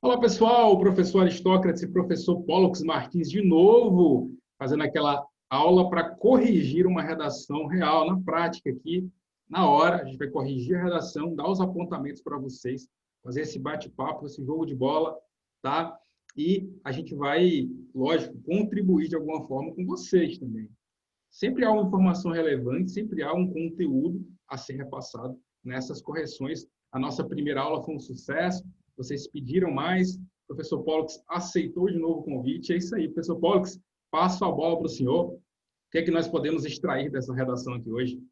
Olá, pessoal, o professor Aristócrates e o professor Pólux Martins de novo, fazendo aquela aula para corrigir uma redação real, na prática aqui, na hora. A gente vai corrigir a redação, dar os apontamentos para vocês, fazer esse bate-papo, esse jogo de bola, tá? E a gente vai, lógico, contribuir de alguma forma com vocês também. Sempre há uma informação relevante, sempre há um conteúdo a ser repassado nessas correções. A nossa primeira aula foi um sucesso, vocês pediram mais, o professor Pólux aceitou de novo o convite, é isso aí. Professor Pólux, passo a bola para o senhor. O que é que nós podemos extrair dessa redação aqui hoje?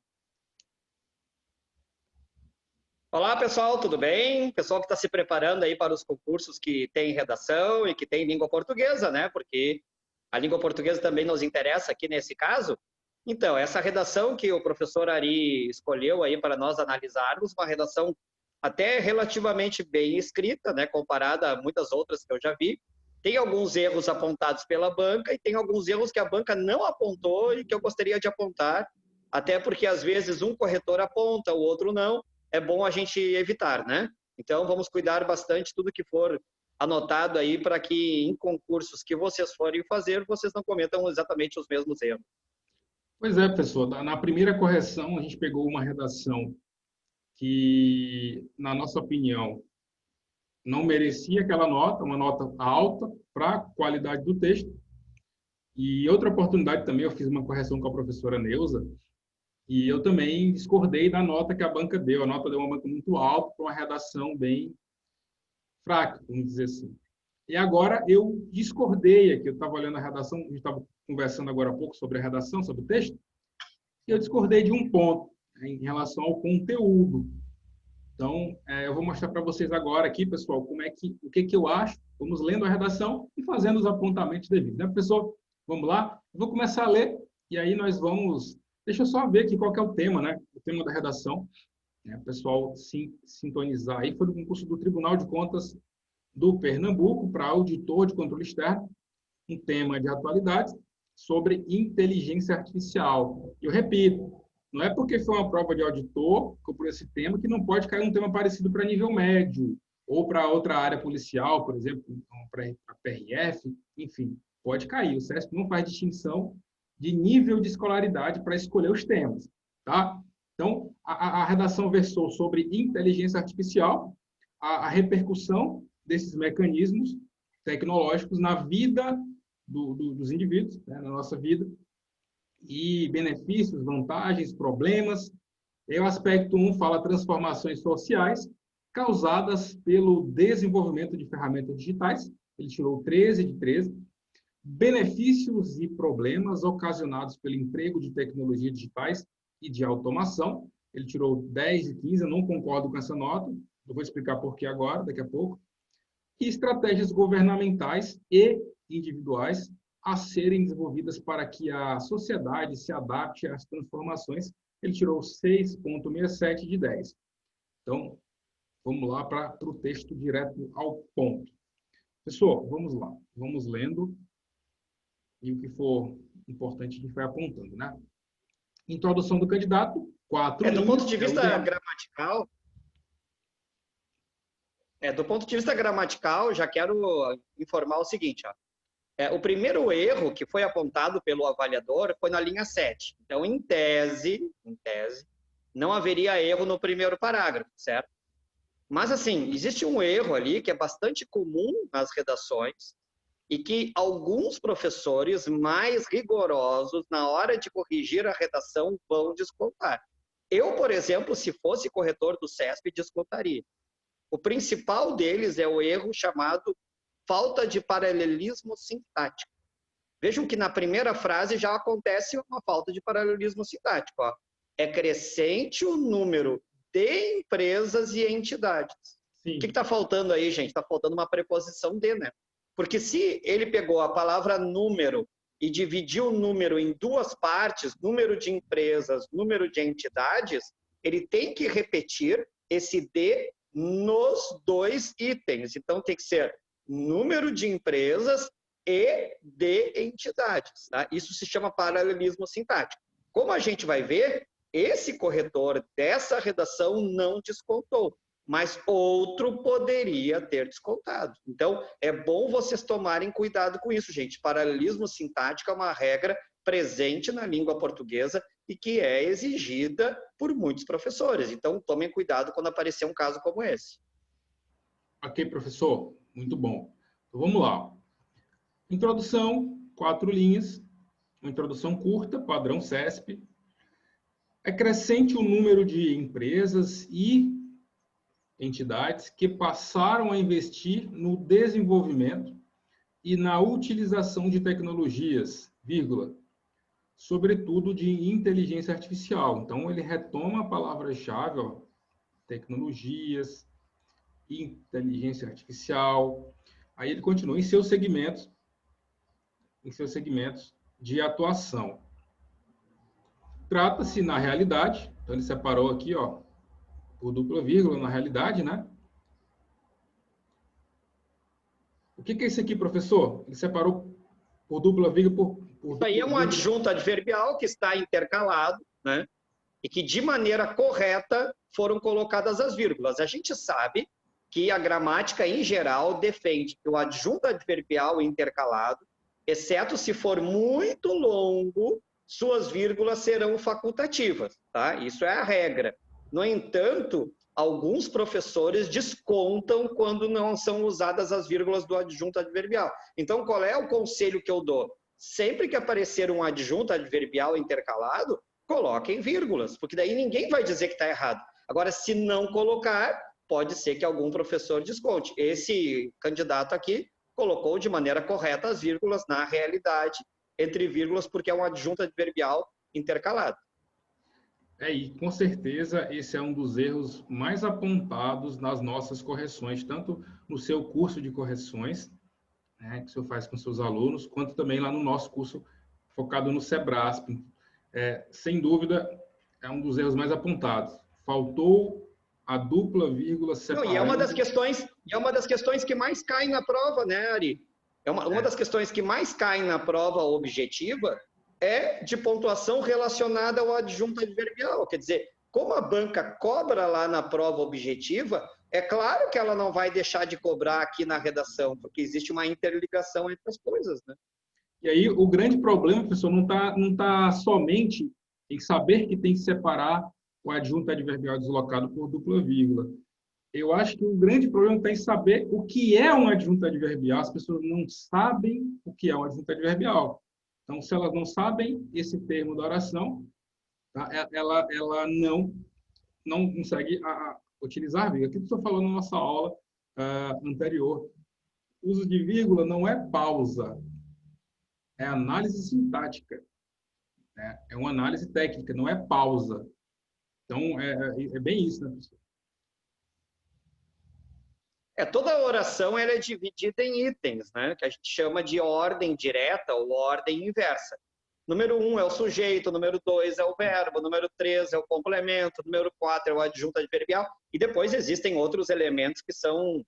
Olá, pessoal, tudo bem? Pessoal que está se preparando aí para os concursos que tem redação e que tem língua portuguesa, né? Porque a língua portuguesa também nos interessa aqui nesse caso. Então, essa redação que o professor Ari escolheu aí para nós analisarmos, uma redação até relativamente bem escrita, né? Comparada a muitas outras que eu já vi. Tem alguns erros apontados pela banca e tem alguns erros que a banca não apontou e que eu gostaria de apontar, até porque às vezes um corretor aponta, o outro não. É bom a gente evitar, né? Então, vamos cuidar bastante tudo que for anotado aí para que em concursos que vocês forem fazer, vocês não cometam exatamente os mesmos erros. Pois é, professor. Na primeira correção, a gente pegou uma redação que, na nossa opinião, não merecia aquela nota, uma nota alta para a qualidade do texto. E outra oportunidade também, eu fiz uma correção com a professora Neuza, e eu também discordei da nota que a banca deu. A nota deu uma banca muito alta para uma redação bem fraca, vamos dizer assim. E agora eu discordei aqui, eu estava olhando a redação, a gente estava conversando agora há pouco sobre a redação, sobre o texto, e eu discordei de um ponto, né, em relação ao conteúdo. Então, eu vou mostrar para vocês agora aqui, pessoal, o que eu acho. Vamos lendo a redação e fazendo os apontamentos devidos. Né, pessoal? Vamos lá? Eu vou começar a ler e aí nós vamos... Deixa eu só ver aqui qual que é o tema, né? O tema da redação. Né? O pessoal sintonizar aí. Foi no concurso do Tribunal de Contas do Pernambuco para auditor de controle externo, um tema de atualidade sobre inteligência artificial. Eu repito, não é porque foi uma prova de auditor, por esse tema, que não pode cair um tema parecido para nível médio, ou para outra área policial, por exemplo, para a PRF, enfim, pode cair. O CESP não faz distinção de nível de escolaridade para escolher os temas. Tá? Então, a redação versou sobre inteligência artificial, a repercussão desses mecanismos tecnológicos na vida dos indivíduos, né, na nossa vida, e benefícios, vantagens, problemas. E o aspecto 1 fala transformações sociais causadas pelo desenvolvimento de ferramentas digitais. Ele tirou 13 de 13. Benefícios e problemas ocasionados pelo emprego de tecnologias digitais e de automação. Ele tirou 10 de 15. Eu não concordo com essa nota. Eu vou explicar por que agora, daqui a pouco. E estratégias governamentais e individuais a serem desenvolvidas para que a sociedade se adapte às transformações. Ele tirou 6,67 de 10. Então, vamos lá para o texto direto ao ponto. Pessoal, vamos lá. Vamos lendo. E o que for importante a gente vai apontando, né? Introdução do candidato, 4 linhas. Do ponto de vista gramatical, do ponto de vista gramatical, já quero informar o seguinte, ó. O primeiro erro que foi apontado pelo avaliador foi na linha 7. Então, em tese, não haveria erro no primeiro parágrafo, certo? Mas, assim, existe um erro ali que é bastante comum nas redações e que alguns professores mais rigorosos, na hora de corrigir a redação, vão descontar. Eu, por exemplo, se fosse corretor do CESP, descontaria. O principal deles é o erro chamado falta de paralelismo sintático. Vejam que na primeira frase já acontece uma falta de paralelismo sintático. Ó. É crescente o número de empresas e entidades. Sim. O que está faltando aí, gente? Está faltando uma preposição de, né? Porque se ele pegou a palavra número e dividiu o número em duas partes, número de empresas, número de entidades, ele tem que repetir esse de nos dois itens. Então, tem que ser número de empresas e de entidades. Tá? Isso se chama paralelismo sintático. Como a gente vai ver, esse corretor dessa redação não descontou. mas outro poderia ter descontado. Então, é bom vocês tomarem cuidado com isso, gente. Paralelismo sintático é uma regra presente na língua portuguesa e que é exigida por muitos professores. Então, tomem cuidado quando aparecer um caso como esse. Ok, professor. Muito bom. Então, vamos lá. Introdução, 4 linhas. Uma introdução curta, padrão CESP. É crescente o número de empresas e entidades que passaram a investir no desenvolvimento e na utilização de tecnologias, vírgula, sobretudo de inteligência artificial. Então, ele retoma a palavra-chave, ó, tecnologias, inteligência artificial. Aí ele continua em seus segmentos de atuação. Trata-se, na realidade, então ele separou aqui, ó, por dupla vírgula, na realidade, né? O que é isso aqui, professor? Ele separou por dupla vírgula por Isso aí é um adjunto adverbial que está intercalado, né? E que, de maneira correta, foram colocadas as vírgulas. A gente sabe que a gramática, em geral, defende que o adjunto adverbial intercalado, exceto se for muito longo, suas vírgulas serão facultativas, tá? Isso é a regra. No entanto, alguns professores descontam quando não são usadas as vírgulas do adjunto adverbial. Então, qual é o conselho que eu dou? Sempre que aparecer um adjunto adverbial intercalado, coloquem vírgulas, porque daí ninguém vai dizer que está errado. Agora, se não colocar, pode ser que algum professor desconte. Esse candidato aqui colocou de maneira correta as vírgulas na realidade, entre vírgulas, porque é um adjunto adverbial intercalado. E com certeza esse é um dos erros mais apontados nas nossas correções, tanto no seu curso de correções, né, que o senhor faz com seus alunos, quanto também lá no nosso curso focado no Sebrasp. Sem dúvida, é um dos erros mais apontados. Faltou a dupla vírgula separada. E é uma das questões que mais caem na prova, né, Ari? Uma das questões que mais caem na prova objetiva é de pontuação relacionada ao adjunto adverbial. Quer dizer, como a banca cobra lá na prova objetiva, é claro que ela não vai deixar de cobrar aqui na redação, porque existe uma interligação entre as coisas, né? E aí, o grande problema, professor, não tá somente em saber que tem que separar o adjunto adverbial deslocado por dupla vírgula. Eu acho que o grande problema está em saber o que é um adjunto adverbial. As pessoas não sabem o que é um adjunto adverbial. Então, se elas não sabem esse termo da oração, tá? ela não consegue utilizar a vírgula. Aquilo que o senhor falou na nossa aula anterior. O uso de vírgula não é pausa, é análise sintática. Né? É uma análise técnica, não é pausa. Então, é bem isso, né, professor? Toda a oração ela é dividida em itens, né? Que a gente chama de ordem direta ou ordem inversa. Número 1 é o sujeito, número 2 é o verbo, número 3 é o complemento, número 4 é o adjunto adverbial, e depois existem outros elementos que são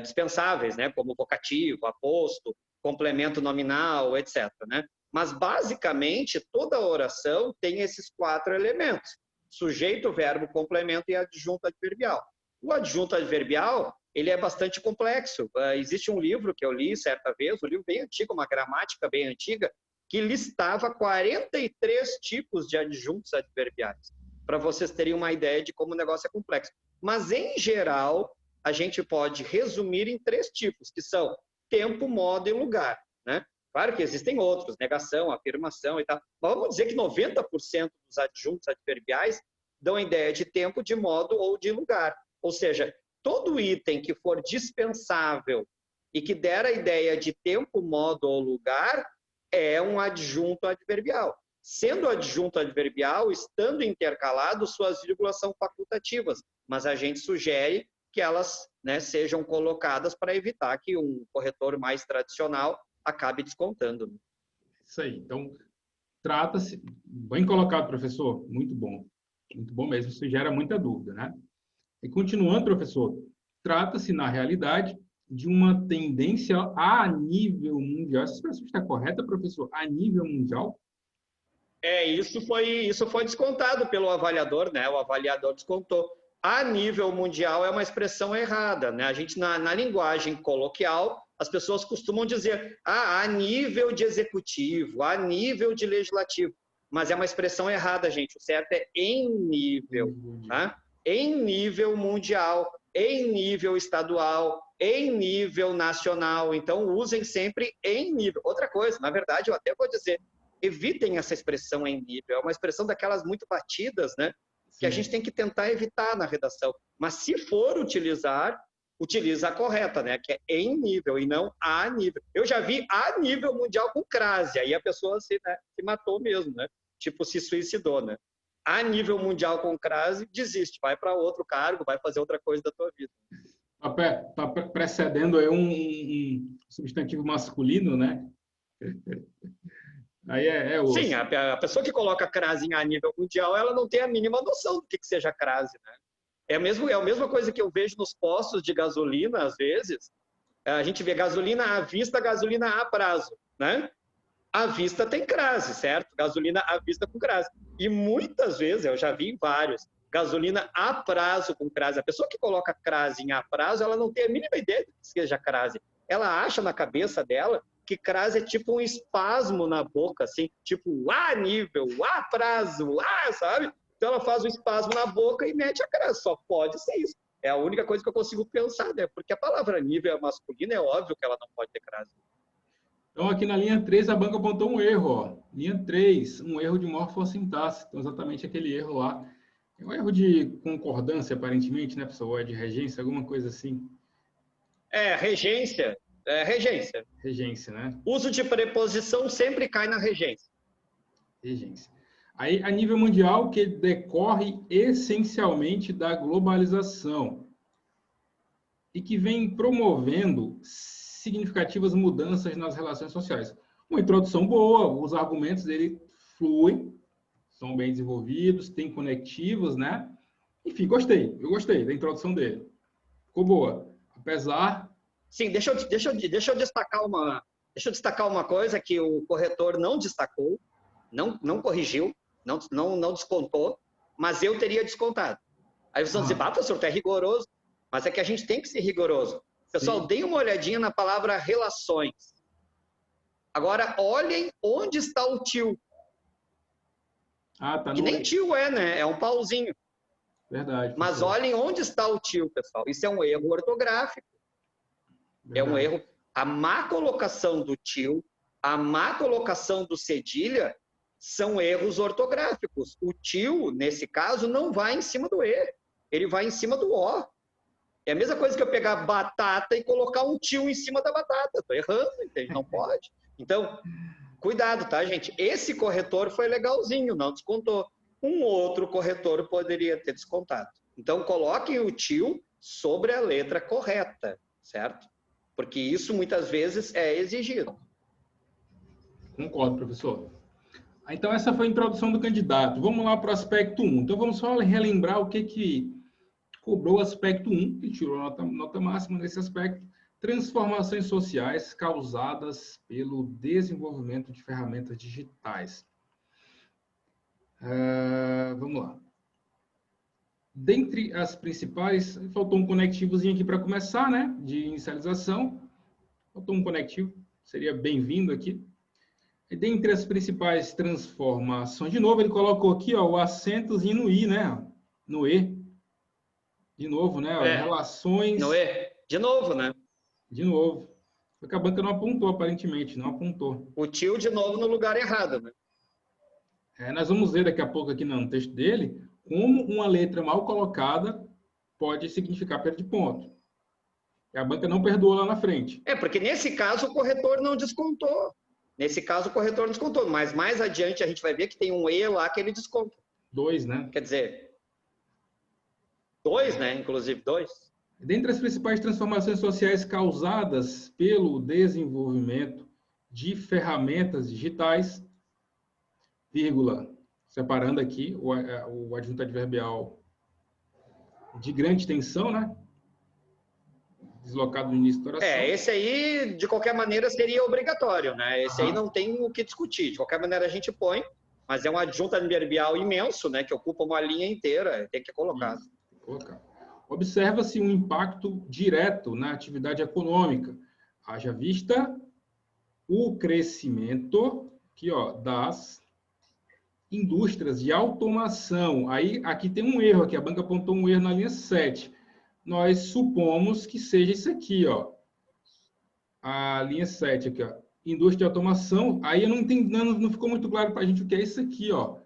dispensáveis, né? Como vocativo, aposto, complemento nominal, etc. Né? Mas, basicamente, toda a oração tem esses 4 elementos: sujeito, verbo, complemento e adjunto adverbial. O adjunto adverbial ele é bastante complexo. Existe um livro que eu li certa vez, um livro bem antigo, uma gramática bem antiga, que listava 43 tipos de adjuntos adverbiais, para vocês terem uma ideia de como o negócio é complexo. Mas, em geral, a gente pode resumir em 3 tipos, que são tempo, modo e lugar. Né? Claro que existem outros, negação, afirmação e tal, mas vamos dizer que 90% dos adjuntos adverbiais dão a ideia de tempo, de modo ou de lugar. Ou seja, todo item que for dispensável e que der a ideia de tempo, modo ou lugar é um adjunto adverbial. Sendo adjunto adverbial, estando intercalado, suas vírgulas são facultativas, mas a gente sugere que elas, né, sejam colocadas para evitar que um corretor mais tradicional acabe descontando. Isso aí. Então, trata-se... Bem colocado, professor. Muito bom. Muito bom mesmo. Isso gera muita dúvida, né? E continuando, professor, trata-se, na realidade, de uma tendência a nível mundial. Essa expressão está correta, professor? A nível mundial? Isso foi descontado pelo avaliador, né? O avaliador descontou. a nível mundial é uma expressão errada, né? A gente, na linguagem coloquial, as pessoas costumam dizer, a nível de executivo, a nível de legislativo, mas é uma expressão errada, gente. O certo é em nível, tá? Em nível mundial, em nível estadual, em nível nacional. Então, usem sempre em nível. Outra coisa, na verdade, eu até vou dizer, evitem essa expressão em nível. É uma expressão daquelas muito batidas, né? Que a gente tem que tentar evitar na redação. Mas se for utilizar, utiliza a correta, né? Que é em nível e não a nível. Eu já vi a nível mundial com crase, aí a pessoa se matou mesmo, né? Tipo, se suicidou, né? A nível mundial com crase, desiste, vai para outro cargo, vai fazer outra coisa da tua vida. Tá precedendo aí um substantivo masculino, né? Aí é Sim, osso. a pessoa que coloca crase a nível mundial, ela não tem a mínima noção do que seja crase, né? É a mesma coisa que eu vejo nos postos de gasolina, às vezes. A gente vê gasolina à vista, gasolina a prazo, né? À vista tem crase, certo? Gasolina à vista com crase. E muitas vezes, eu já vi em vários, gasolina a prazo com crase. A pessoa que coloca crase em a prazo, ela não tem a mínima ideia do que seja crase. Ela acha na cabeça dela que crase é tipo um espasmo na boca, assim, tipo a nível, a prazo, sabe? Então ela faz um espasmo na boca e mete a crase. Só pode ser isso. É a única coisa que eu consigo pensar, né? Porque a palavra nível é masculina, é óbvio que ela não pode ter crase. Então, aqui na linha 3, a banca apontou um erro. Ó. Linha 3, um erro de morfossintaxe. Então, exatamente aquele erro lá. É um erro de concordância, aparentemente, né, pessoal? Ou é de regência, alguma coisa assim. Regência. Regência. Regência, né? Uso de preposição sempre cai na regência. Regência. Aí, a nível mundial, que decorre essencialmente da globalização e que vem promovendo significativas mudanças nas relações sociais. Uma introdução boa, os argumentos dele fluem, são bem desenvolvidos, tem conectivos, né? Enfim, eu gostei da introdução dele. Ficou boa. Apesar... Sim, deixa eu destacar uma coisa que o corretor não destacou, não corrigiu, não descontou, mas eu teria descontado. Aí vocês vão dizer, professor, tu é rigoroso, mas é que a gente tem que ser rigoroso. Pessoal, deem uma olhadinha na palavra relações. Agora, olhem onde está o tio. Tá que nem tio né? É um pauzinho. Verdade. Mas olhem onde está o tio, pessoal. Isso é um erro ortográfico. Verdade. É um erro. A má colocação do tio, a má colocação do cedilha são erros ortográficos. O tio, nesse caso, não vai em cima do E. Ele vai em cima do O. É a mesma coisa que eu pegar batata e colocar um tio em cima da batata. Estou errando, entende? Não pode. Então, cuidado, tá, gente? Esse corretor foi legalzinho, não descontou. Um outro corretor poderia ter descontado. Então, coloquem o tio sobre a letra correta, certo? Porque isso, muitas vezes, é exigido. Concordo, professor. Então, essa foi a introdução do candidato. Vamos lá para o aspecto 1. Então, vamos só relembrar o que cobrou o aspecto 1, que tirou nota máxima nesse aspecto, transformações sociais causadas pelo desenvolvimento de ferramentas digitais. Vamos lá. Dentre as principais, faltou um conectivozinho aqui para começar, né? De inicialização. Faltou um conectivo, seria bem-vindo aqui. E dentre as principais transformações, de novo, ele colocou aqui ó, o acentozinho no I, né? No E. De novo, né? Relações... No E. De novo, né? De novo. Porque a banca não apontou, aparentemente, não apontou. O tio, de novo, no lugar errado, né? Nós vamos ver daqui a pouco aqui no texto dele como uma letra mal colocada pode significar perda de ponto. E a banca não perdoou lá na frente. Porque nesse caso o corretor não descontou. Nesse caso o corretor não descontou, mas mais adiante a gente vai ver que tem um E lá que ele desconta. 2, né? Quer dizer, 2, né? Inclusive 2. Dentre as principais transformações sociais causadas pelo desenvolvimento de ferramentas digitais, vírgula, separando aqui o adjunto adverbial de grande tensão, né? Deslocado no início da oração. Esse aí, de qualquer maneira, seria obrigatório, né? Esse aí não tem o que discutir. De qualquer maneira, a gente põe, mas é um adjunto adverbial imenso, né? Que ocupa uma linha inteira, tem que colocar. colocar. Observa-se um impacto direto na atividade econômica, haja vista o crescimento aqui, ó, das indústrias de automação. Aí, aqui tem um erro, aqui a banca apontou um erro na linha 7. Nós supomos que seja isso aqui, ó. A linha 7 aqui, ó. Indústria de automação. Aí eu não entendi, não ficou muito claro para a gente o que é isso aqui, ó.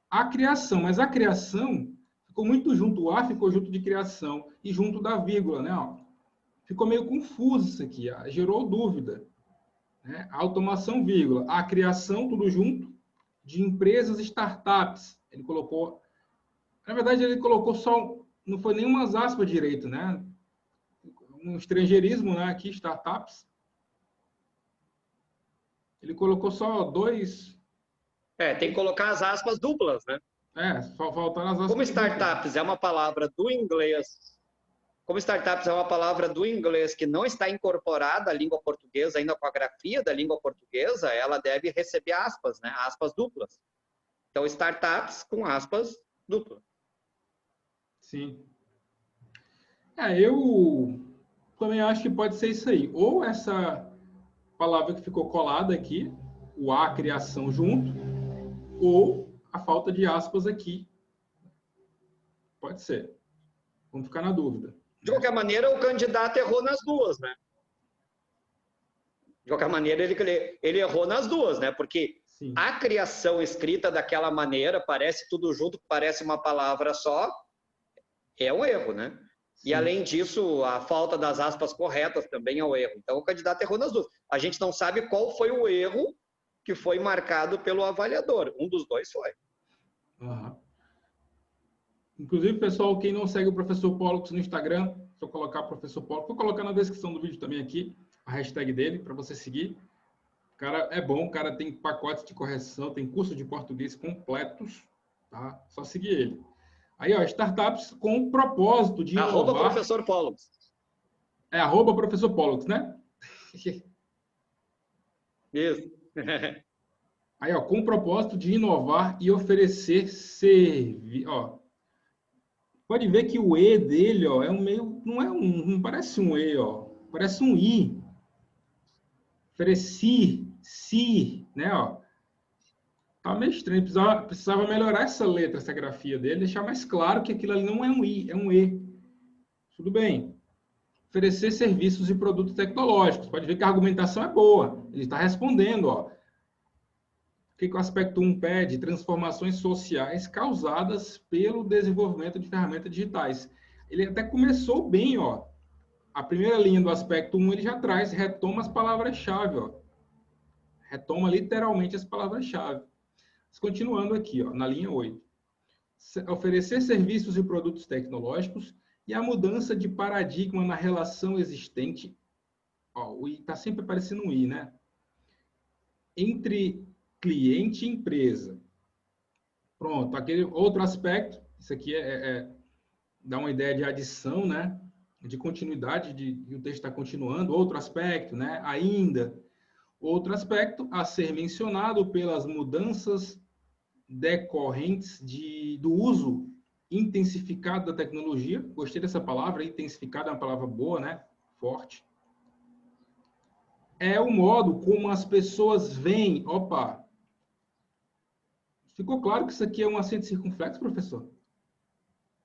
A criação, mas a criação ficou muito junto, o A ficou junto de criação e junto da vírgula, né? Ó. Ficou meio confuso isso aqui, ó. Gerou dúvida. Né? A automação, vírgula. A criação, tudo junto, de empresas startups. Ele colocou... Na verdade, ele colocou só... Não foi nem umas aspas direito, né? Um estrangeirismo, né? Aqui, startups. Ele colocou só dois... Tem que colocar as aspas duplas, né? Só faltaram as aspas. Como startups é uma palavra do inglês, como startups é uma palavra do inglês que não está incorporada à língua portuguesa, ainda com a grafia da língua portuguesa, ela deve receber aspas, né? Aspas duplas. Então, startups com aspas duplas. Sim. Eu também acho que pode ser isso aí. Ou essa palavra que ficou colada aqui, o A, criação junto, ou a falta de aspas aqui. Pode ser. Vamos ficar na dúvida. De qualquer maneira, o candidato errou nas duas, né? De qualquer maneira, ele errou nas duas, né? Porque sim, a criação escrita daquela maneira, parece tudo junto, parece uma palavra só, é um erro, né? Sim. E, além disso, a falta das aspas corretas também é um erro. Então, o candidato errou nas duas. A gente não sabe qual foi o erro que foi marcado pelo avaliador. Um dos dois foi. Uhum. Inclusive, pessoal, quem não segue o professor Pollux no Instagram, se eu colocar professor Pollux, vou colocar na descrição do vídeo também aqui, a hashtag dele, para você seguir. O cara é bom, o cara tem pacotes de correção, tem curso de português completos, tá? Só seguir ele. Aí, ó, startups com o propósito de inovar... @professor Pollux. @professor Pollux, né? Isso. Aí, ó, com o propósito de inovar e oferecer serviço. Ó, pode ver que o E dele, ó, é um meio... Não parece um E, ó. Parece um I. Ofereci, si, né, ó. Tá meio estranho. Precisava melhorar essa letra, essa grafia dele, deixar mais claro que aquilo ali não é um I, é um E. Tudo bem. Oferecer serviços e produtos tecnológicos. Pode ver que a argumentação é boa. Ele está respondendo, ó. O que o aspecto 1 pede? Transformações sociais causadas pelo desenvolvimento de ferramentas digitais. Ele até começou bem, ó. A primeira linha do aspecto 1 ele já traz, retoma as palavras-chave, ó. Retoma literalmente as palavras-chave. Continuando aqui, ó, na linha 8. Oferecer serviços e produtos tecnológicos e a mudança de paradigma na relação existente. Ó, o I está sempre aparecendo um I, né? Entre cliente e empresa. Pronto, aquele outro aspecto, isso aqui dá uma ideia de adição, né? De continuidade, de o texto está continuando. Outro aspecto, né? Ainda. Outro aspecto a ser mencionado pelas mudanças decorrentes do uso intensificado da tecnologia. Gostei dessa palavra, intensificado é uma palavra boa, né? Forte. É o modo como as pessoas veem. Opa! Ficou claro que isso aqui é um acento circunflexo, professor?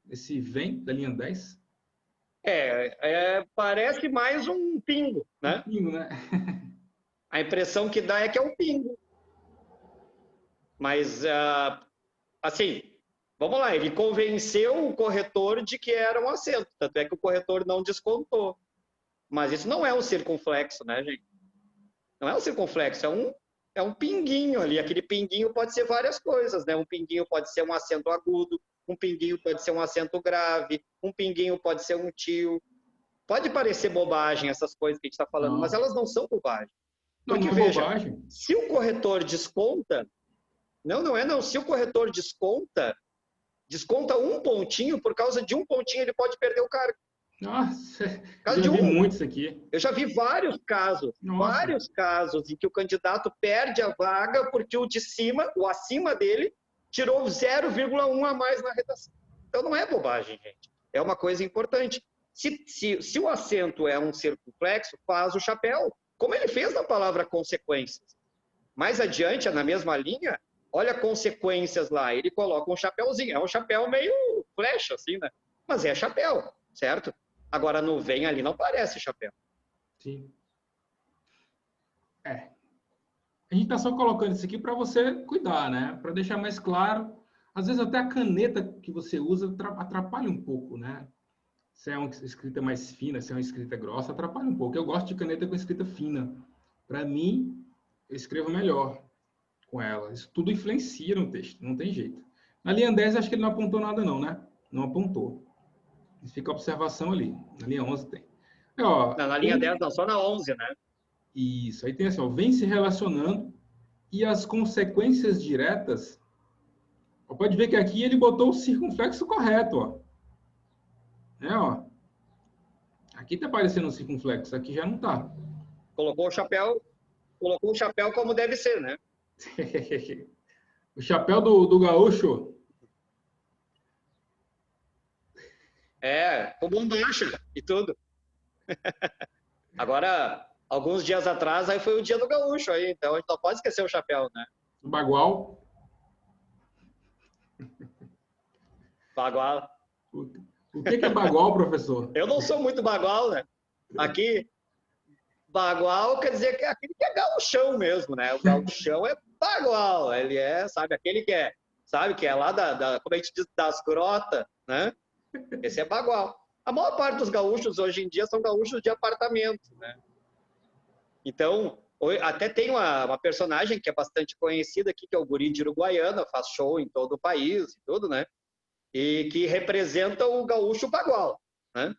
Esse vem da linha 10? Parece mais um pingo, né? Um pingo, né? A impressão que dá é que é um pingo. Mas, assim, vamos lá, ele convenceu o corretor de que era um acento, tanto é que o corretor não descontou. Mas isso não é um circunflexo, né, gente? Não é um circunflexo, é um pinguinho ali. Aquele pinguinho pode ser várias coisas, né? Um pinguinho pode ser um acento agudo, um pinguinho pode ser um acento grave, um pinguinho pode ser um tio. Pode parecer bobagem essas coisas que a gente está falando, mas elas não são bobagem. Porque, não é veja, bobagem. Se o corretor desconta... Não. Se o corretor desconta um pontinho, por causa de um pontinho ele pode perder o cargo. Nossa, eu já vi muito isso aqui. Eu já vi vários casos em que o candidato perde a vaga porque o de cima, o acima dele, tirou 0,1 a mais na redação. Então não é bobagem, gente. é uma coisa importante. Se o acento é um circunflexo, faz o chapéu, como ele fez na palavra consequências. Mais adiante, na mesma linha, olha consequências lá, ele coloca um chapéuzinho, é um chapéu meio flecha, assim, né? Mas é chapéu, certo? Agora, no vem ali não parece chapéu. Sim. A gente está só colocando isso aqui para você cuidar, né? Para deixar mais claro. Às vezes até a caneta que você usa atrapalha um pouco, né? Se é uma escrita mais fina, se é uma escrita grossa, atrapalha um pouco. Eu gosto de caneta com escrita fina. Para mim, eu escrevo melhor com ela. Isso tudo influencia no texto, não tem jeito. Na linha 10, acho que ele não apontou nada não, né? Não apontou. Fica a observação ali. Na linha 11 tem. Aí, ó, Na linha 10 não, só na 11, né? Isso. Aí tem assim, ó, vem se relacionando e as consequências diretas. Ó, pode ver que aqui ele botou o circunflexo correto, ó. Ó. Aqui tá aparecendo o circunflexo, aqui já não tá. Colocou o chapéu como deve ser, né? O chapéu do gaúcho. Com bombacha e tudo. Agora, alguns dias atrás, aí foi o dia do gaúcho aí, então a gente não pode esquecer o chapéu, né? O bagual. Bagual. O que é bagual, professor? Eu não sou muito bagual, né? Aqui, bagual quer dizer que é aquele que é gauchão mesmo, né? O gauchão é bagual, ele é, sabe, aquele que é, sabe, que é lá como a gente diz, das grotas, né? Esse é bagual. A maior parte dos gaúchos hoje em dia são gaúchos de apartamento, né? Então, até tem uma personagem que é bastante conhecida aqui, que é o Guri de Uruguaiana, faz show em todo o país e tudo, né? E que representa o gaúcho bagual, né?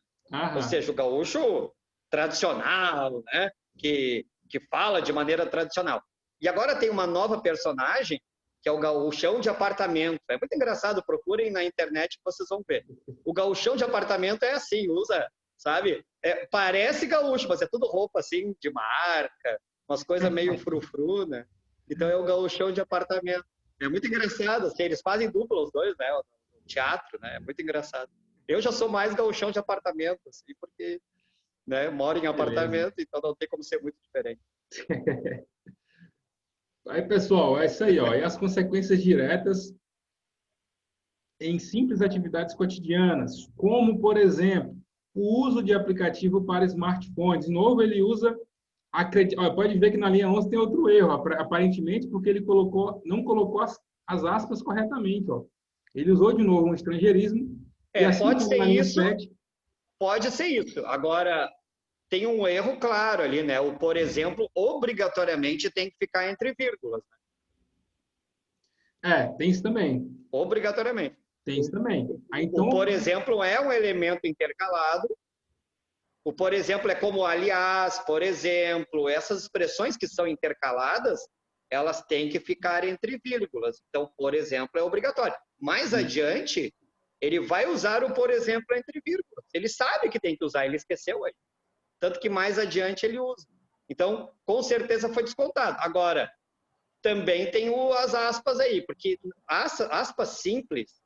Ou seja, o gaúcho tradicional, né? Que fala de maneira tradicional. E agora tem uma nova personagem, que é o gauchão de apartamento. É muito engraçado, procurem na internet que vocês vão ver. O gauchão de apartamento é assim, usa, sabe? Parece gaúcho, mas é tudo roupa assim, de marca, umas coisas meio frufru, né? Então é o gauchão de apartamento. É muito engraçado, assim, eles fazem dupla os dois, né? No teatro, né? É muito engraçado. Eu já sou mais gauchão de apartamento, assim, porque, né, moro em apartamento, então não tem como ser muito diferente. Aí, pessoal, é isso aí, ó. E as consequências diretas em simples atividades cotidianas, como, por exemplo, o uso de aplicativo para smartphones. De novo, ele usa... Pode ver que na linha 11 tem outro erro, aparentemente, porque ele não colocou as aspas corretamente. Ó. Ele usou de novo um estrangeirismo. E assim pode ser na linha isso. 7, pode ser isso. Agora, tem um erro claro ali, né? O, por exemplo, obrigatoriamente tem que ficar entre vírgulas. Né? Tem isso também. Obrigatoriamente. Tem isso também. Aí, então... O, por exemplo, é um elemento intercalado. O, por exemplo, é como aliás, por exemplo. Essas expressões que são intercaladas, elas têm que ficar entre vírgulas. Então, por exemplo, é obrigatório. Mais adiante, ele vai usar o por exemplo entre vírgulas. Ele sabe que tem que usar, ele esqueceu aí. Tanto que mais adiante ele usa. Então, com certeza foi descontado. Agora, também tem as aspas aí, porque aspas simples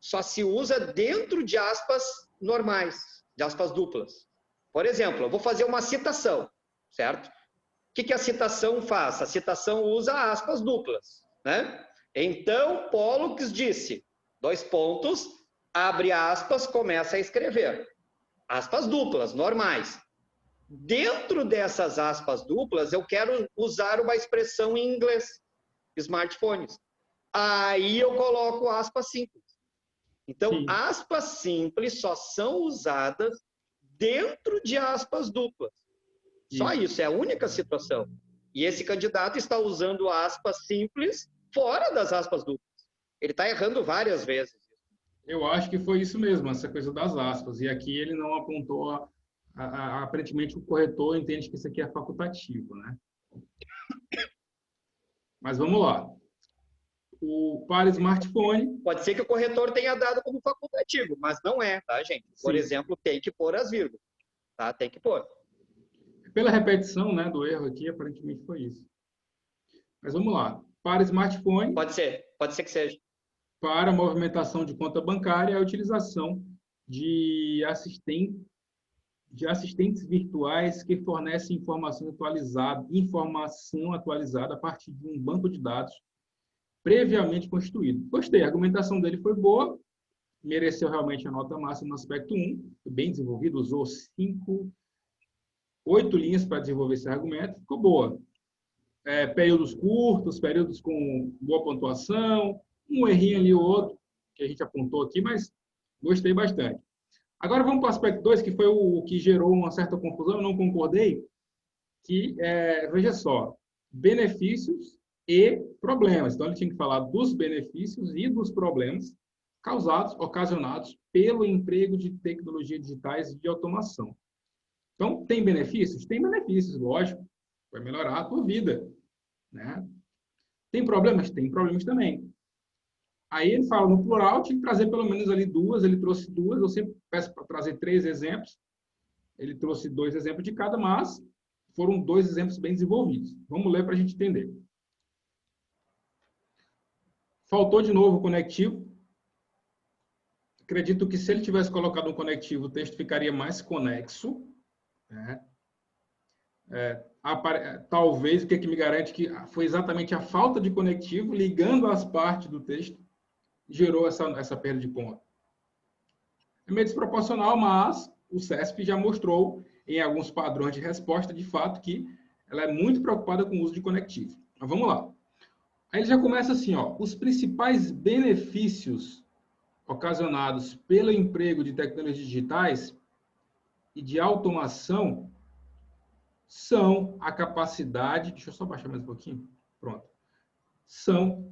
só se usa dentro de aspas normais, de aspas duplas. Por exemplo, eu vou fazer uma citação, certo? O que a citação faz? A citação usa aspas duplas, né? Então, Pólux disse, : abre aspas, começa a escrever. Aspas duplas, normais. Dentro dessas aspas duplas, eu quero usar uma expressão em inglês, smartphones. Aí eu coloco aspas simples. Então, sim, aspas simples só são usadas dentro de aspas duplas. Só isso, é a única situação. E esse candidato está usando aspas simples fora das aspas duplas. Ele está errando várias vezes. Eu acho que foi isso mesmo, essa coisa das aspas. E aqui ele não apontou... aparentemente, o corretor entende que isso aqui é facultativo, né? Mas vamos lá. Para smartphone... Pode ser que o corretor tenha dado como facultativo, mas não é, tá, gente? Por exemplo, tem que pôr as vírgulas, tá? Tem que pôr. Pela repetição, né, do erro aqui, aparentemente foi isso. Mas vamos lá. Para smartphone... Pode ser que seja. Para movimentação de conta bancária, a utilização de assistentes virtuais que fornecem informação atualizada a partir de um banco de dados previamente constituído. Gostei, a argumentação dele foi boa, mereceu realmente a nota máxima no aspecto 1, foi bem desenvolvido, usou 8 linhas para desenvolver esse argumento, ficou boa. Períodos curtos, períodos com boa pontuação, um errinho ali ou outro, que a gente apontou aqui, mas gostei bastante. Agora vamos para o aspecto 2, que foi o que gerou uma certa confusão, eu não concordei, que, veja só, benefícios e problemas. Então, ele tinha que falar dos benefícios e dos problemas ocasionados pelo emprego de tecnologias digitais e de automação. Então, tem benefícios? Tem benefícios, lógico. Vai melhorar a tua vida, né? Tem problemas? Tem problemas também. Aí ele fala no plural, tinha que trazer pelo menos ali 2, ele trouxe 2, eu sempre peço para trazer 3 exemplos. Ele trouxe 2 exemplos de cada, mas foram 2 exemplos bem desenvolvidos. Vamos ler para a gente entender. Faltou de novo o conectivo. Acredito que se ele tivesse colocado um conectivo, o texto ficaria mais conexo, né? Talvez, o que me garante que foi exatamente a falta de conectivo, ligando as partes do texto, gerou essa perda de ponto. É meio desproporcional, mas o CESP já mostrou, em alguns padrões de resposta, de fato, que ela é muito preocupada com o uso de conectivo. Mas vamos lá. Aí ele já começa assim, ó, os principais benefícios ocasionados pelo emprego de tecnologias digitais e de automação são a capacidade... Deixa eu só baixar mais um pouquinho. Pronto. São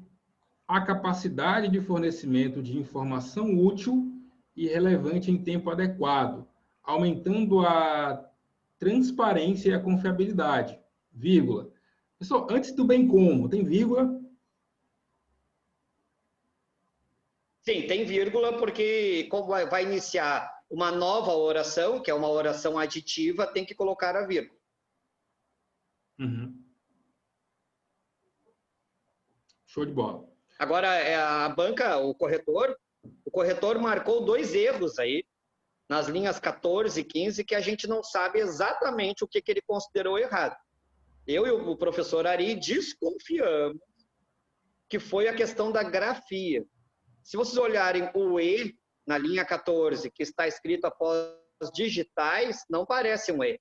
a capacidade de fornecimento de informação útil e relevante em tempo adequado, aumentando a transparência e a confiabilidade, vírgula. Pessoal, antes do bem como, tem vírgula? Sim, tem vírgula, porque como vai iniciar uma nova oração, que é uma oração aditiva, tem que colocar a vírgula. Uhum. Show de bola. Agora, a banca, o corretor marcou 2 erros aí, nas linhas 14 e 15, que a gente não sabe exatamente o que ele considerou errado. Eu e o professor Ari desconfiamos que foi a questão da grafia. Se vocês olharem o E na linha 14, que está escrito após digitais, não parece um E.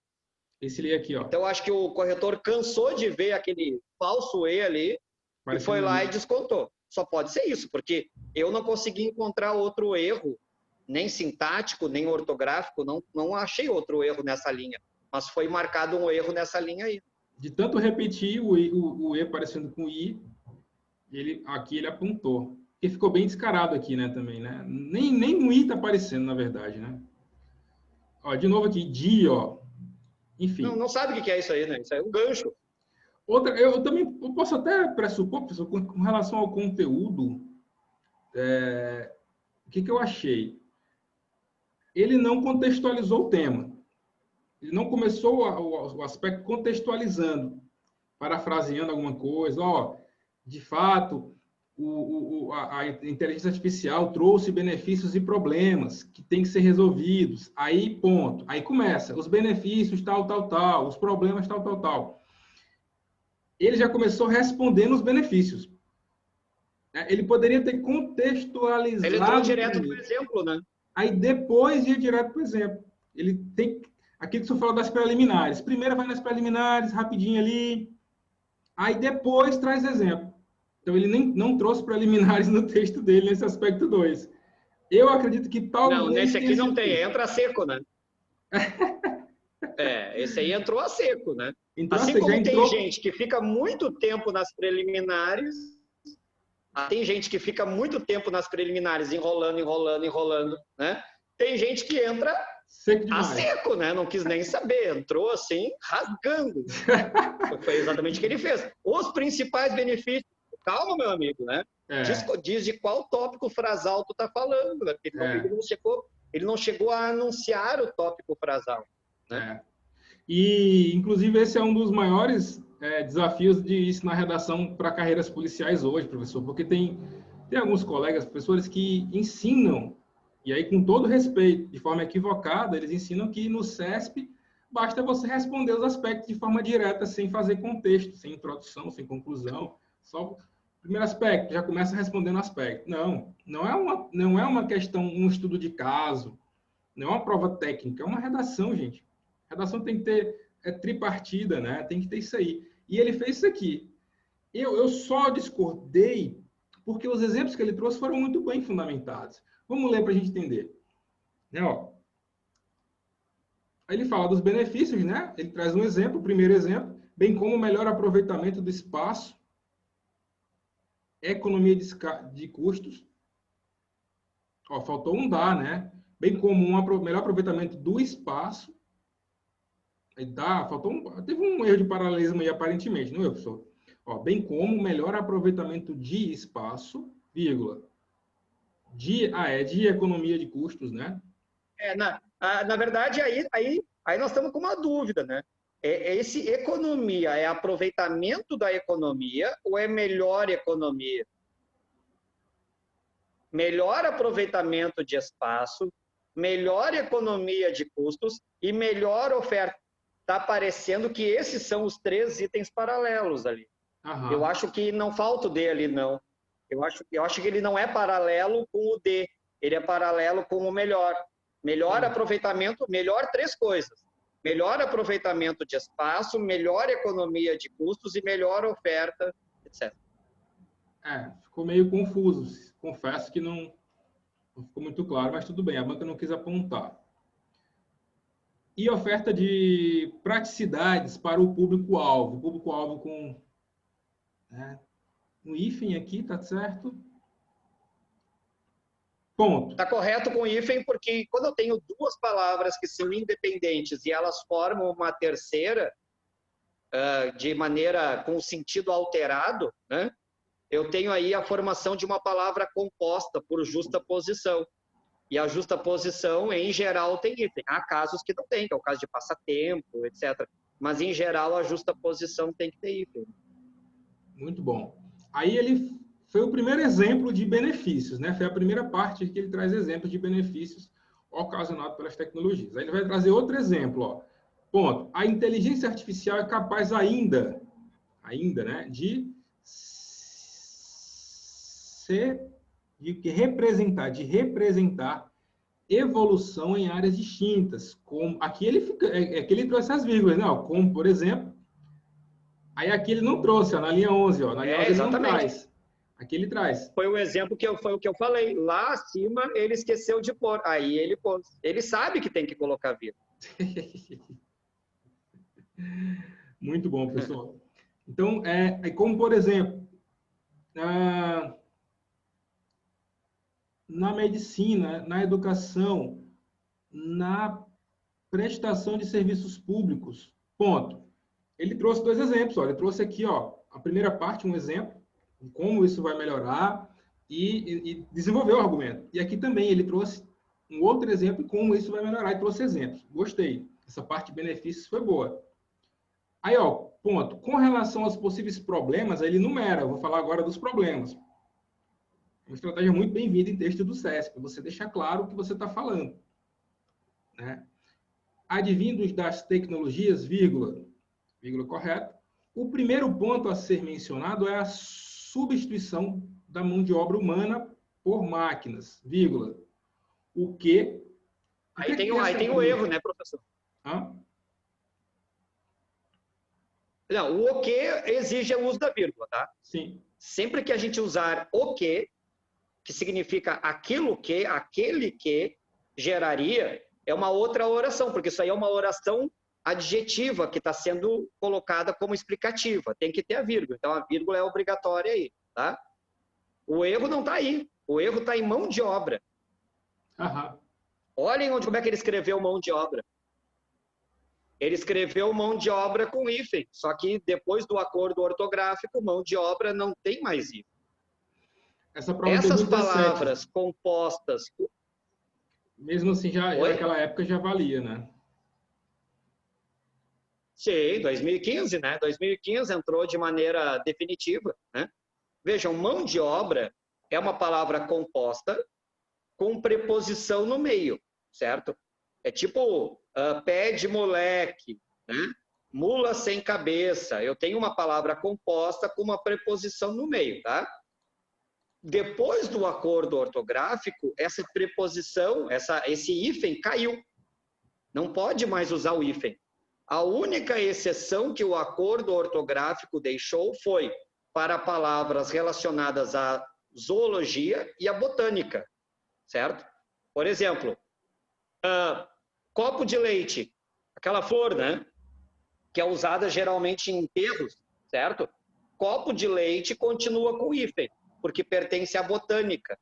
Esse ali aqui, ó. Então, eu acho que o corretor cansou de ver aquele falso E ali, e foi lá e descontou. Só pode ser isso, porque eu não consegui encontrar outro erro, nem sintático, nem ortográfico, não achei outro erro nessa linha. Mas foi marcado um erro nessa linha aí. De tanto repetir o E parecendo com I, aqui ele apontou. Porque ficou bem descarado aqui, né, também, né? Nem um I está aparecendo, na verdade, né? Ó, de novo aqui, di, ó. Enfim. Não sabe o que é isso aí, né? Isso aí é um gancho. Outra, eu posso até pressupor, professor, com relação ao conteúdo, o que eu achei? Ele não contextualizou o tema. Ele não começou o aspecto contextualizando, parafraseando alguma coisa. Ó, de fato, a inteligência artificial trouxe benefícios e problemas que têm que ser resolvidos. Aí, ponto. Aí começa. Os benefícios, tal, os problemas, tal. Ele já começou respondendo os benefícios. Ele poderia ter contextualizado... Ele entrou direto no exemplo, né? Aí depois ia direto para o exemplo. Ele tem... Aquilo que você falou das preliminares. Primeiro vai nas preliminares, rapidinho ali. Aí depois traz exemplo. Então, ele não trouxe preliminares no texto dele, nesse aspecto 2. Eu acredito que talvez... Não, nesse aqui não tem. Entra a seco, né? Esse aí entrou a seco, né? Assim como tem gente que fica muito tempo nas preliminares, tem gente que fica muito tempo nas preliminares enrolando, né? Tem gente que entra a seco, né? Não quis nem saber, entrou assim, rasgando. Foi exatamente o que ele fez. Os principais benefícios... Calma, meu amigo, né? Diz de qual tópico frasal tu tá falando, né? Porque ele não chegou a anunciar o tópico frasal, né? E, inclusive, esse é um dos maiores desafios de ensinar redação para carreiras policiais hoje, professor, porque tem alguns colegas, professores, que ensinam E aí, com todo respeito, de forma equivocada, eles ensinam que no CESP basta você responder os aspectos de forma direta, sem fazer contexto, sem introdução, sem conclusão. Só o primeiro aspecto, já começa respondendo o aspecto. Não, não é uma questão, um estudo de caso, não é uma prova técnica, é uma redação, gente. Redação tem que ter tripartida, né? Tem que ter isso aí. E ele fez isso aqui. Eu só discordei porque os exemplos que ele trouxe foram muito bem fundamentados. Vamos ler para a gente entender. Né, ó. Aí ele fala dos benefícios, né? Ele traz um exemplo, o primeiro exemplo, bem como o melhor aproveitamento do espaço, economia de custos. Ó, faltou um dá, né? Bem como um melhor aproveitamento do espaço. Aí dá, teve um erro de paralelismo aí, aparentemente, não é, professor? Ó, bem como o melhor aproveitamento de espaço, vírgula, de economia de custos, né? Na verdade, aí nós estamos com uma dúvida, né? Esse economia é aproveitamento da economia ou é melhor economia? Melhor aproveitamento de espaço, melhor economia de custos e melhor oferta. Está parecendo que esses são os 3 itens paralelos ali. Aham. Eu acho que não falta o D ali, não. Eu acho que ele não é paralelo com o D. Ele é paralelo com o melhor. Melhor aproveitamento, melhor 3 coisas. Melhor aproveitamento de espaço, melhor economia de custos e melhor oferta, etc. Ficou meio confuso. Confesso que não ficou muito claro, mas tudo bem, a banca não quis apontar. E oferta de praticidades para o público-alvo. Público-alvo com um hífen aqui, tá certo? Ponto. Está correto com hífen, porque quando eu tenho 2 palavras que são independentes e elas formam uma terceira de maneira com sentido alterado, né? Eu tenho aí a formação de uma palavra composta por justaposição. E a justaposição, em geral, tem hífen. Há casos que não tem, que é o caso de passatempo, etc. Mas, em geral, a justaposição tem que ter hífen. Muito bom. Aí ele foi o primeiro exemplo de benefícios, né? Foi a primeira parte que ele traz exemplos de benefícios ocasionados pelas tecnologias. Aí ele vai trazer outro exemplo, ó. Ponto. A inteligência artificial é capaz ainda, né, de representar evolução em áreas distintas. Como, aqui ele trouxe as vírgulas, né? Como, por exemplo, aí aqui ele não trouxe, ó, na linha 11, ó, na linha 11 ele não traz. Aqui ele traz. Foi o exemplo foi o que eu falei. Lá acima ele esqueceu de pôr. Aí ele pôs. Ele sabe que tem que colocar vírgula. Muito bom, pessoal. Então, como, por exemplo, na medicina, na educação, na prestação de serviços públicos. Ponto. Ele trouxe 2 exemplos. Ó. Ele trouxe aqui, ó, a primeira parte, um exemplo, de como isso vai melhorar, e desenvolveu o argumento. E aqui também ele trouxe um outro exemplo de como isso vai melhorar, e trouxe exemplos. Gostei. Essa parte de benefícios foi boa. Aí, ó, ponto. Com relação aos possíveis problemas, ele numera. Eu vou falar agora dos problemas. Uma estratégia muito bem-vinda em texto do CESP. Você deixa claro o que você está falando. Né? Advindos das tecnologias, vírgula correto. O primeiro ponto a ser mencionado é a substituição da mão de obra humana por máquinas, vírgula. O que... Aí tem o erro, né, professor? Hã? Não, o que exige o uso da vírgula, tá? Sim. Sempre que a gente usar o que significa aquele que geraria, é uma outra oração, porque isso aí é uma oração adjetiva que está sendo colocada como explicativa. Tem que ter a vírgula. Então, a vírgula é obrigatória aí, tá? O erro não está aí. O erro está em mão de obra. Aham. Olhem como é que ele escreveu mão de obra. Ele escreveu mão de obra com hífen, só que depois do acordo ortográfico, mão de obra não tem mais hífen. Essas palavras compostas... Mesmo assim, já naquela época já valia, né? Sim, 2015, né? 2015 entrou de maneira definitiva, né? Vejam, mão de obra é uma palavra composta com preposição no meio, certo? É tipo pé de moleque, né? Mula sem cabeça. Eu tenho uma palavra composta com uma preposição no meio, tá? Depois do acordo ortográfico, essa preposição, esse hífen caiu. Não pode mais usar o hífen. A única exceção que o acordo ortográfico deixou foi para palavras relacionadas à zoologia e à botânica, certo? Por exemplo, copo de leite, aquela flor, né? Que é usada geralmente em enterros, certo? Copo de leite continua com hífen, porque pertence à botânica.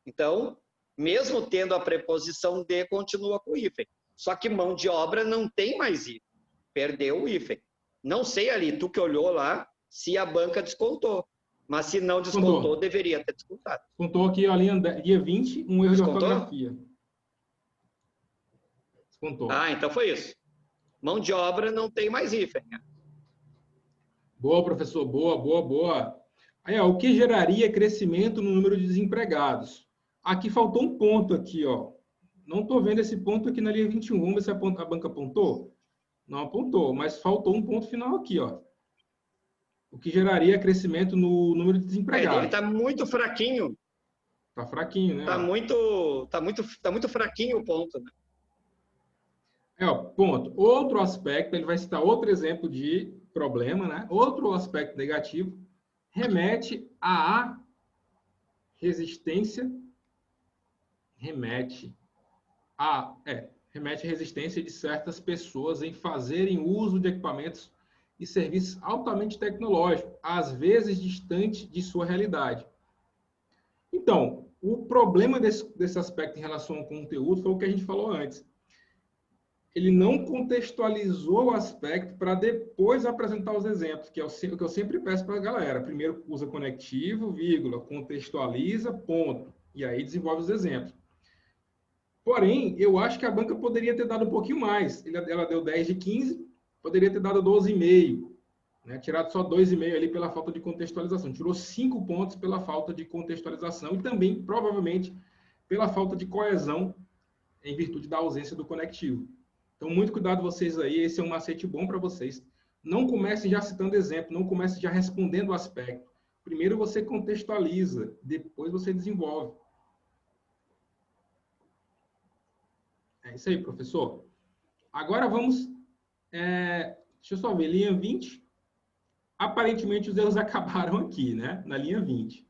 Então, mesmo tendo a preposição de, continua com hífen. Só que mão de obra não tem mais hífen. Perdeu o hífen. Não sei ali, tu que olhou lá, se a banca descontou. Mas se não descontou, deveria ter descontado. Descontou aqui a linha 20, um erro Descontou? de ortografia. Descontou. Ah, então foi isso. Mão de obra não tem mais hífen. Boa, professor. Boa. Aí, ó, o que geraria crescimento no número de desempregados? Aqui faltou um ponto aqui, ó. Não estou vendo esse ponto aqui na linha 21. Vamos ver se a banca apontou. Não apontou, mas faltou um ponto final aqui, ó. O que geraria crescimento no número de desempregados. Ele está muito fraquinho. Está fraquinho, né? Está muito fraquinho o ponto, né? Ó, ponto. Outro aspecto, ele vai citar outro exemplo de problema, né? Outro aspecto negativo remete à resistência, remete à resistência de certas pessoas em fazerem uso de equipamentos e serviços altamente tecnológicos, às vezes distante de sua realidade. Então, o problema desse aspecto em relação ao conteúdo foi o que a gente falou antes. Ele não contextualizou o aspecto para depois apresentar os exemplos, que é o que eu sempre peço para a galera. Primeiro usa conectivo, vírgula, contextualiza, ponto. E aí desenvolve os exemplos. Porém, eu acho que a banca poderia ter dado um pouquinho mais. Ela deu 10 de 15, poderia ter dado 12,5. Né? Tirado só 2,5 ali pela falta de contextualização. Tirou 5 pontos pela falta de contextualização e também, provavelmente, pela falta de coesão em virtude da ausência do conectivo. Então, muito cuidado vocês aí, esse é um macete bom para vocês. Não comece já citando exemplo, não comece já respondendo o aspecto. Primeiro você contextualiza, depois você desenvolve. É isso aí, professor. Agora vamos... deixa eu só ver, linha 20. Aparentemente os erros acabaram aqui, né? Na linha 20.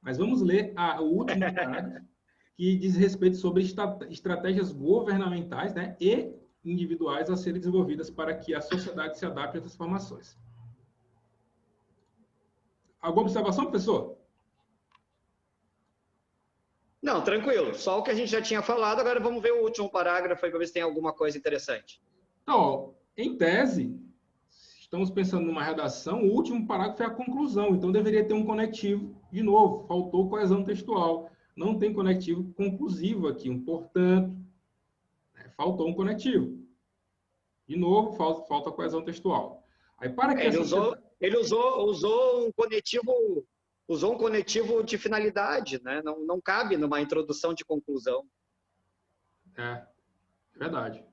Mas vamos ler o último parágrafo, que diz respeito sobre estratégias governamentais, né? E individuais a serem desenvolvidas para que a sociedade se adapte às transformações. Alguma observação, professor? Não, tranquilo. Só o que a gente já tinha falado, agora vamos ver o último parágrafo aí para ver se tem alguma coisa interessante. Então, em tese, estamos pensando numa redação, o último parágrafo é a conclusão, então deveria ter um conectivo, de novo, faltou coesão textual. Não tem conectivo conclusivo aqui, portanto, faltou um conectivo. De novo, falta coesão textual. Aí, para que ele usou um conectivo de finalidade, né? Não cabe numa introdução de conclusão. É verdade.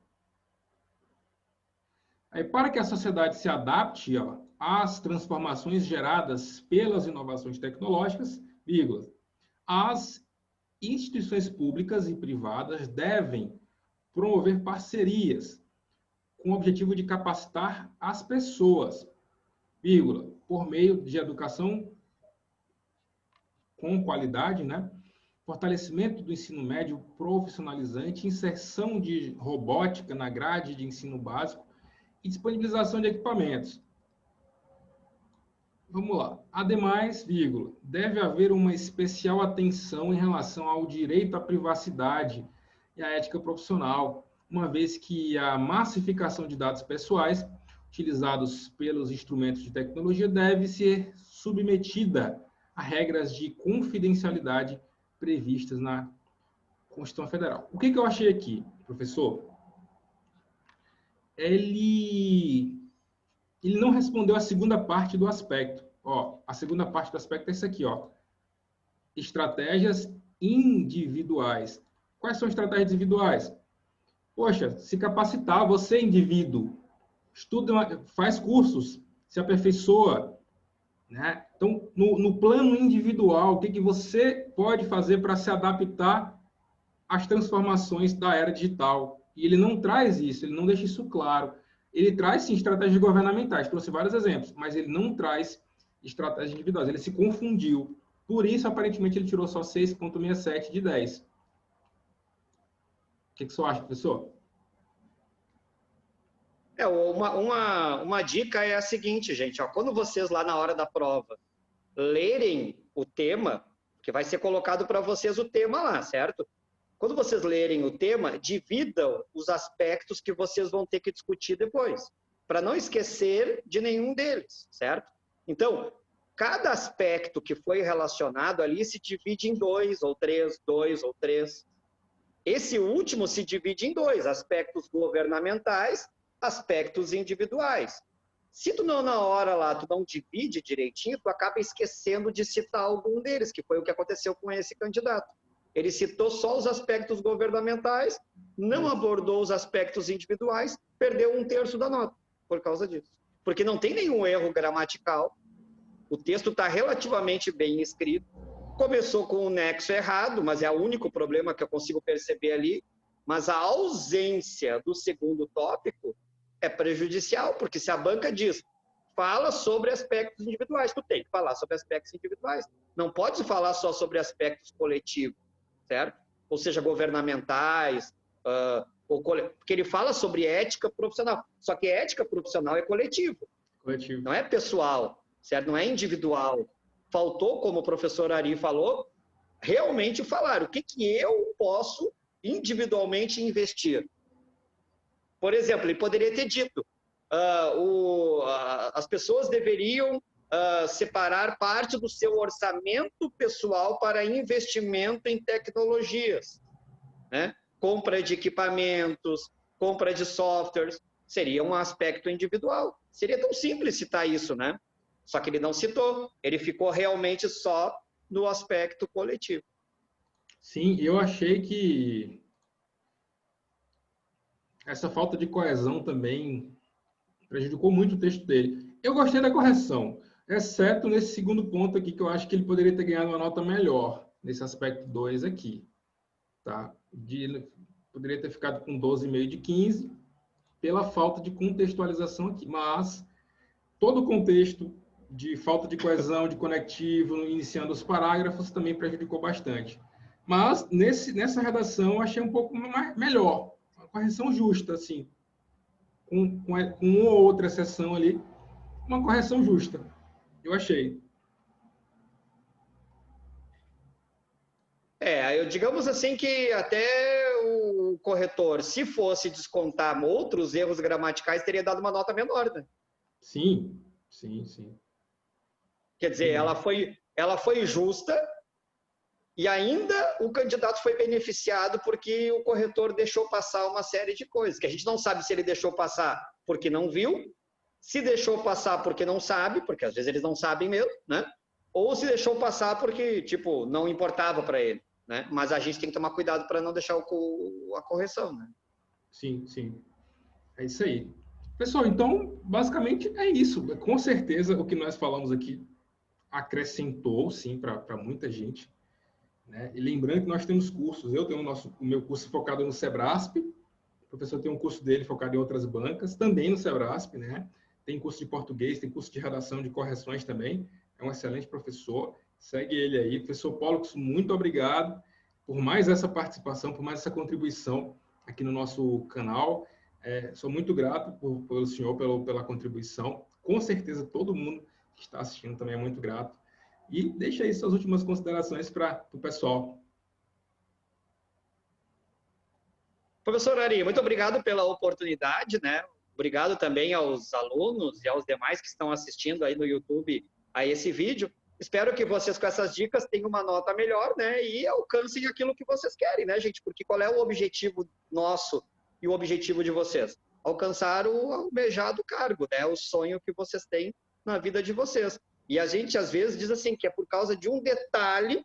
Aí, para que a sociedade se adapte às transformações geradas pelas inovações tecnológicas, vírgula, as instituições públicas e privadas devem promover parcerias com o objetivo de capacitar as pessoas, vírgula, por meio de educação com qualidade, né? Fortalecimento do ensino médio profissionalizante, inserção de robótica na grade de ensino básico e disponibilização de equipamentos. Vamos lá. Ademais, vírgula, deve haver uma especial atenção em relação ao direito à privacidade e à ética profissional, uma vez que a massificação de dados pessoais utilizados pelos instrumentos de tecnologia deve ser submetida a regras de confidencialidade previstas na Constituição Federal. O que eu achei aqui, professor? Ele não respondeu a segunda parte do aspecto. A segunda parte do aspecto é isso aqui. Estratégias individuais. Quais são estratégias individuais? Poxa, se capacitar, você indivíduo, estuda, faz cursos, se aperfeiçoa, né? Então, no plano individual, o que você pode fazer para se adaptar às transformações da era digital? E ele não traz isso, ele não deixa isso claro. Ele traz, sim, estratégias governamentais, trouxe vários exemplos, mas ele não traz estratégias individuais. Ele se confundiu. Por isso, aparentemente, ele tirou só 6,67 de 10. O que você acha, professor? Uma dica é a seguinte, gente, ó, quando vocês lá na hora da prova lerem o tema, que vai ser colocado para vocês o tema lá, certo? Quando vocês lerem o tema, dividam os aspectos que vocês vão ter que discutir depois, para não esquecer de nenhum deles, certo? Então, cada aspecto que foi relacionado ali se divide em dois ou três. Esse último se divide em dois, aspectos governamentais, aspectos individuais. Se tu não, na hora lá, tu não divide direitinho, tu acaba esquecendo de citar algum deles, que foi o que aconteceu com esse candidato. Ele citou só os aspectos governamentais, não abordou os aspectos individuais, perdeu 1/3 da nota por causa disso. Porque não tem nenhum erro gramatical, o texto está relativamente bem escrito, começou com o nexo errado, mas é o único problema que eu consigo perceber ali, mas a ausência do segundo tópico é prejudicial, porque se a banca diz, fala sobre aspectos individuais, tu tem que falar sobre aspectos individuais. Não pode falar só sobre aspectos coletivos, certo? Ou seja, governamentais, porque ele fala sobre ética profissional. Só que ética profissional é coletivo. Não é pessoal, certo? Não é individual. Faltou, como o professor Ari falou, realmente falar o que eu posso individualmente investir. Por exemplo, ele poderia ter dito, as pessoas deveriam separar parte do seu orçamento pessoal para investimento em tecnologias, né? Compra de equipamentos, compra de softwares, seria um aspecto individual. Seria tão simples citar isso, né? Só que ele não citou, ele ficou realmente só no aspecto coletivo. Sim, eu achei que essa falta de coesão também prejudicou muito o texto dele. Eu gostei da correção, exceto nesse segundo ponto aqui, que eu acho que ele poderia ter ganhado uma nota melhor, nesse aspecto 2 aqui. Tá? Poderia ter ficado com 12,5 de 15, pela falta de contextualização aqui. Mas todo o contexto de falta de coesão, de conectivo, iniciando os parágrafos, também prejudicou bastante. Mas nessa redação eu achei um pouco melhor, uma correção justa, assim, com uma ou outra exceção ali, uma correção justa, eu achei. Digamos assim que até o corretor, se fosse descontar outros erros gramaticais, teria dado uma nota menor, né? Sim. Quer dizer, ela foi justa e ainda o candidato foi beneficiado porque o corretor deixou passar uma série de coisas, que a gente não sabe se ele deixou passar porque não viu, se deixou passar porque não sabe, porque às vezes eles não sabem mesmo, né? Ou se deixou passar porque, tipo, não importava para ele, né? Mas a gente tem que tomar cuidado para não deixar a correção, né? Sim. É isso aí. Pessoal, então, basicamente é isso. Com certeza, o que nós falamos aqui acrescentou, sim, para muita gente. Né? E lembrando que nós temos cursos. Eu tenho o meu curso focado no Sebrasp. O professor tem um curso dele focado em outras bancas, também no Sebrasp. Né? Tem curso de português, tem curso de redação, de correções também. É um excelente professor. Segue ele aí. Professor Pollux, muito obrigado por mais essa participação, por mais essa contribuição aqui no nosso canal. Sou muito grato pelo senhor, pela contribuição. Com certeza, todo mundo que está assistindo também é muito grato. E deixa aí suas últimas considerações para o pessoal. Professor Ari, muito obrigado pela oportunidade, né? Obrigado também aos alunos e aos demais que estão assistindo aí no YouTube a esse vídeo. Espero que vocês, com essas dicas, tenham uma nota melhor, né? E alcancem aquilo que vocês querem, né, gente? Porque qual é o objetivo nosso e o objetivo de vocês? Alcançar o almejado cargo, né? O sonho que vocês têm na vida de vocês. E a gente, às vezes, diz assim, que é por causa de um detalhe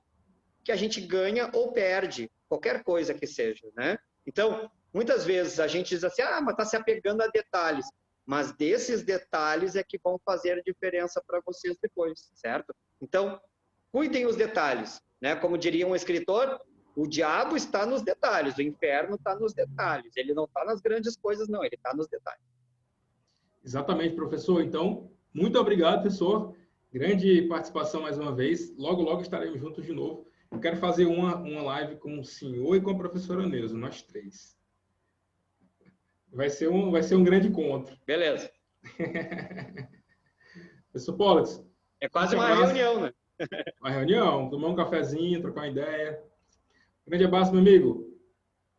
que a gente ganha ou perde, qualquer coisa que seja, né? Então, muitas vezes a gente diz assim, mas está se apegando a detalhes. Mas desses detalhes é que vão fazer a diferença para vocês depois, certo? Então, cuidem os detalhes, né? Como diria um escritor, o diabo está nos detalhes, o inferno está nos detalhes. Ele não está nas grandes coisas, não, ele está nos detalhes. Exatamente, professor. Então, muito obrigado, professor. Grande participação mais uma vez. Logo, logo estaremos juntos de novo. Eu quero fazer uma live com o senhor e com a professora Neuza, nós três. Vai ser um grande encontro. Beleza. Professor Pollux. É quase uma reunião, né? Uma reunião, tomar um cafezinho, trocar uma ideia. Grande abraço, meu amigo.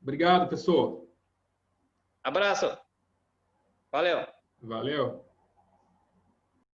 Obrigado, professor. Abraço. Valeu. Valeu.